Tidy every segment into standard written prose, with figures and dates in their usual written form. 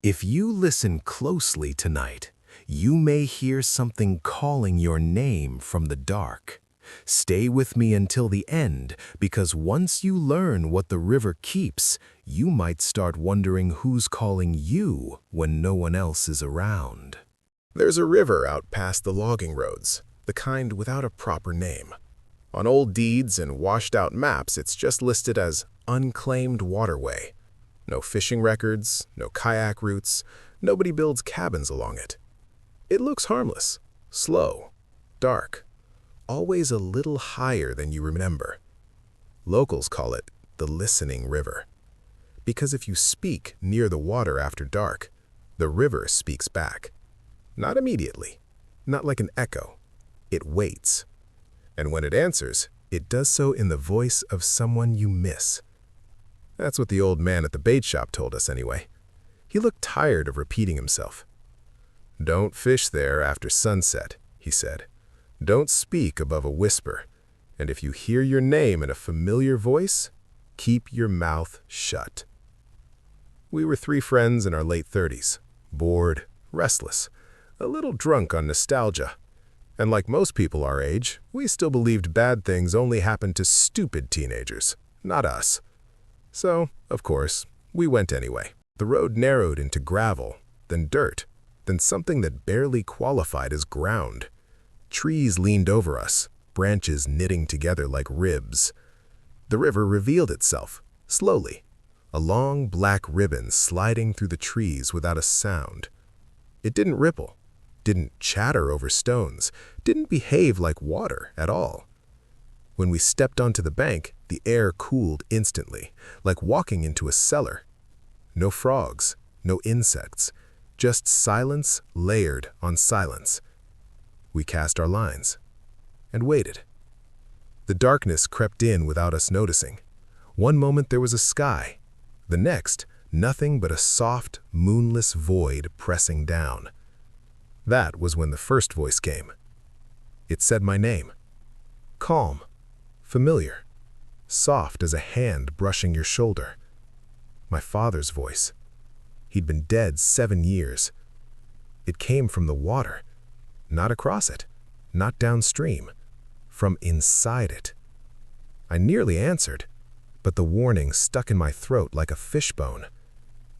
If you listen closely tonight, you may hear something calling your name from the dark. Stay with me until the end, because once you learn what the river keeps, you might start wondering who's calling you when no one else is around. There's a river out past the logging roads, the kind without a proper name. On old deeds and washed-out maps, it's just listed as unclaimed waterway. No fishing records, no kayak routes, nobody builds cabins along it. It looks harmless, slow, dark, always a little higher than you remember. Locals call it the listening river, because if you speak near the water after dark, the river speaks back. Not immediately, not like an echo. It waits. And when it answers, it does so in the voice of someone you miss. That's what the old man at the bait shop told us anyway. He looked tired of repeating himself. "Don't fish there after sunset," he said. "Don't speak above a whisper. And if you hear your name in a familiar voice, keep your mouth shut." We were three friends in our late 30s, bored, restless, a little drunk on nostalgia. And like most people our age, we still believed bad things only happened to stupid teenagers, not us. So, of course, we went anyway. The road narrowed into gravel, then dirt, then something that barely qualified as ground. Trees leaned over us, branches knitting together like ribs. The river revealed itself, slowly, a long black ribbon sliding through the trees without a sound. It didn't ripple, didn't chatter over stones, didn't behave like water at all. When we stepped onto the bank, the air cooled instantly, like walking into a cellar. No frogs, no insects, just silence layered on silence. We cast our lines and waited. The darkness crept in without us noticing. One moment there was a sky, the next, nothing but a soft, moonless void pressing down. That was when the first voice came. It said my name. Calm, familiar, soft as a hand brushing your shoulder. My father's voice. He'd been dead 7 years. It came from the water, not across it, not downstream, from inside it. I nearly answered, but the warning stuck in my throat like a fishbone.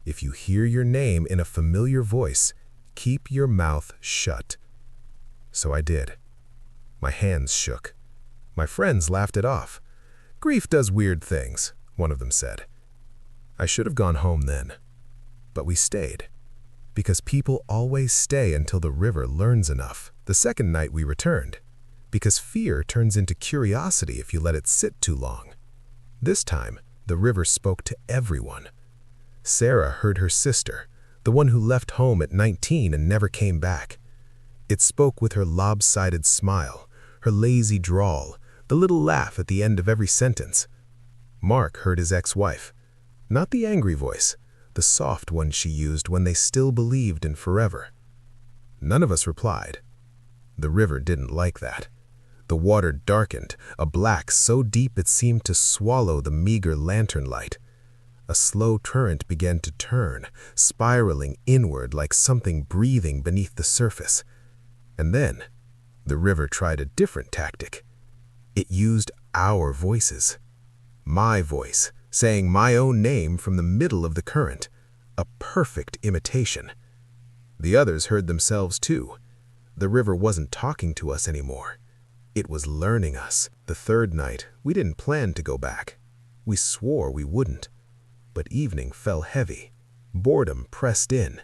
If you hear your name in a familiar voice, keep your mouth shut. So I did. My hands shook. My friends laughed it off. "Grief does weird things," one of them said. I should have gone home then. But we stayed. Because people always stay until the river learns enough. The second night we returned. Because fear turns into curiosity if you let it sit too long. This time, the river spoke to everyone. Sarah heard her sister, the one who left home at 19 and never came back. It spoke with her lopsided smile, her lazy drawl, the little laugh at the end of every sentence. Mark heard his ex-wife, not the angry voice, the soft one she used when they still believed in forever. None of us replied. The river didn't like that. The water darkened, a black so deep it seemed to swallow the meager lantern light. A slow current began to turn, spiraling inward like something breathing beneath the surface. And then, the river tried a different tactic. It used our voices. My voice, saying my own name from the middle of the current. A perfect imitation. The others heard themselves too. The river wasn't talking to us anymore. It was learning us. The third night, we didn't plan to go back. We swore we wouldn't. But evening fell heavy. Boredom pressed in.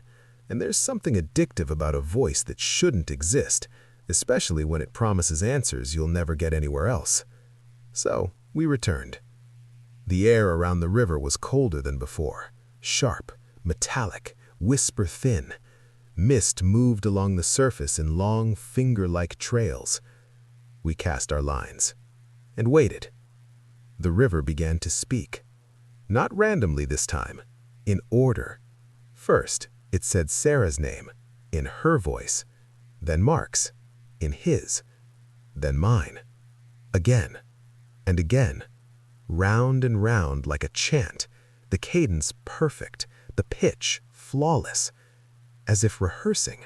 And there's something addictive about a voice that shouldn't exist, especially when it promises answers you'll never get anywhere else. So, we returned. The air around the river was colder than before. Sharp, metallic, whisper-thin. Mist moved along the surface in long, finger-like trails. We cast our lines and waited. The river began to speak. Not randomly this time, in order. First, it said Sarah's name, in her voice, then Mark's, in his, then mine. Again, and again, round and round like a chant, the cadence perfect, the pitch flawless, as if rehearsing.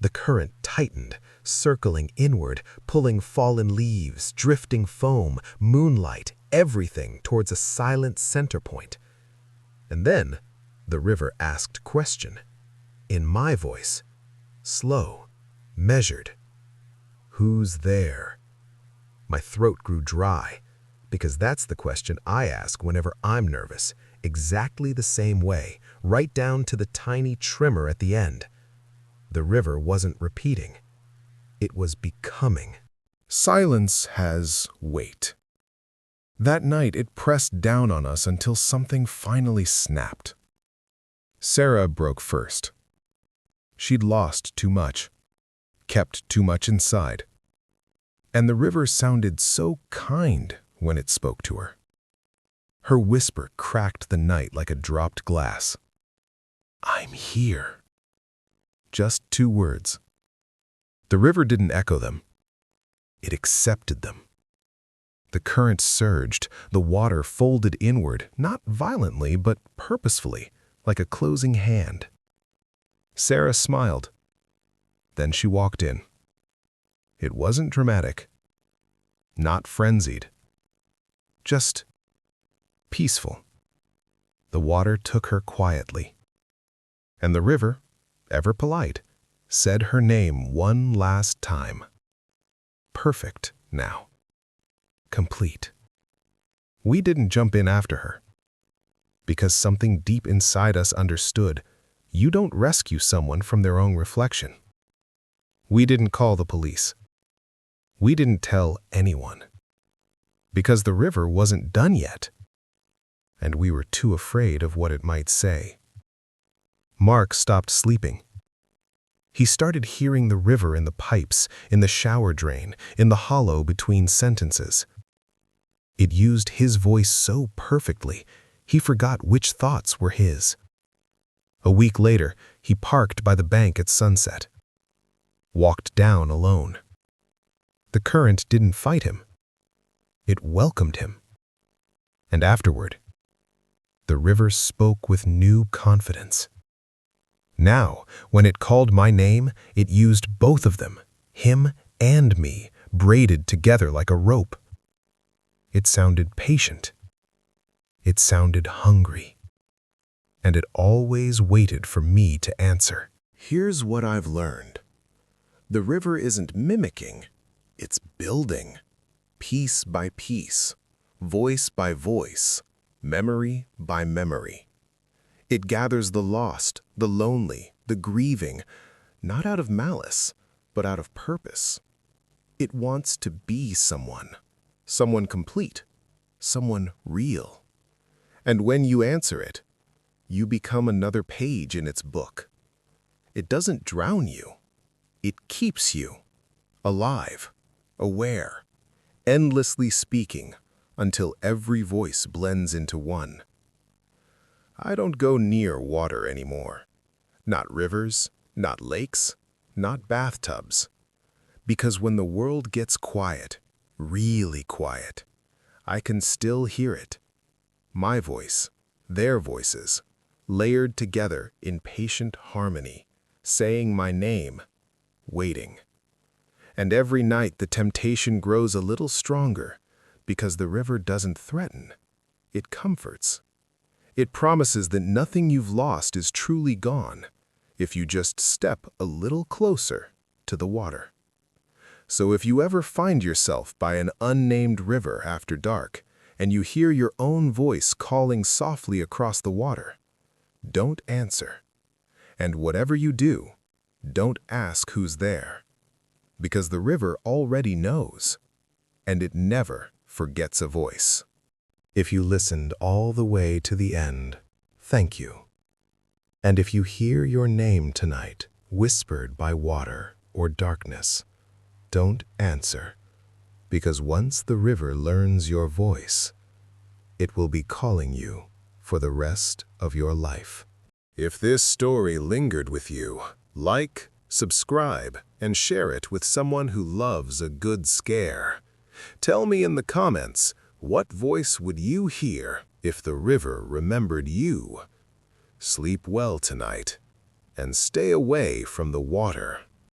The current tightened, circling inward, pulling fallen leaves, drifting foam, moonlight, everything towards a silent center point. And then the river asked question, in my voice, slow, measured. Who's there? My throat grew dry, because that's the question I ask whenever I'm nervous, exactly the same way, right down to the tiny tremor at the end. The river wasn't repeating. It was becoming. Silence has weight. That night, it pressed down on us until something finally snapped. Sarah broke first. She'd lost too much, kept too much inside. And the river sounded so kind when it spoke to her. Her whisper cracked the night like a dropped glass. I'm here. Just 2 words. The river didn't echo them. It accepted them. The current surged, the water folded inward, not violently, but purposefully, like a closing hand. Sarah smiled. Then she walked in. It wasn't dramatic, not frenzied, just peaceful. The water took her quietly, and the river, ever polite, said her name one last time. Perfect now. Complete. We didn't jump in after her, because something deep inside us understood you don't rescue someone from their own reflection. We didn't call the police. We didn't tell anyone, because the river wasn't done yet, and we were too afraid of what it might say. Mark stopped sleeping. He started hearing the river in the pipes, in the shower drain, in the hollow between sentences. It used his voice so perfectly, he forgot which thoughts were his. A week later, he parked by the bank at sunset. Walked down alone. The current didn't fight him. It welcomed him. And afterward, the river spoke with new confidence. Now, when it called my name, it used both of them, him and me, braided together like a rope. It sounded patient. It sounded hungry. And it always waited for me to answer. Here's what I've learned. The river isn't mimicking, it's building. Piece by piece, voice by voice, memory by memory. It gathers the lost, the lonely, the grieving, not out of malice, but out of purpose. It wants to be someone complete, someone real. And when you answer it, you become another page in its book. It doesn't drown you. It keeps you alive, aware, endlessly speaking until every voice blends into one. I don't go near water anymore. Not rivers, not lakes, not bathtubs. Because when the world gets quiet, really quiet, I can still hear it. My voice, their voices, layered together in patient harmony, saying my name, waiting. And every night the temptation grows a little stronger because the river doesn't threaten, it comforts. It promises that nothing you've lost is truly gone if you just step a little closer to the water. So if you ever find yourself by an unnamed river after dark and you hear your own voice calling softly across the water, don't answer. And whatever you do, don't ask who's there, because the river already knows, and it never forgets a voice. If you listened all the way to the end, thank you. And if you hear your name tonight, whispered by water or darkness, don't answer, because once the river learns your voice, it will be calling you for the rest of your life. If this story lingered with you, like, subscribe, and share it with someone who loves a good scare. Tell me in the comments, what voice would you hear if the river remembered you? Sleep well tonight, and stay away from the water.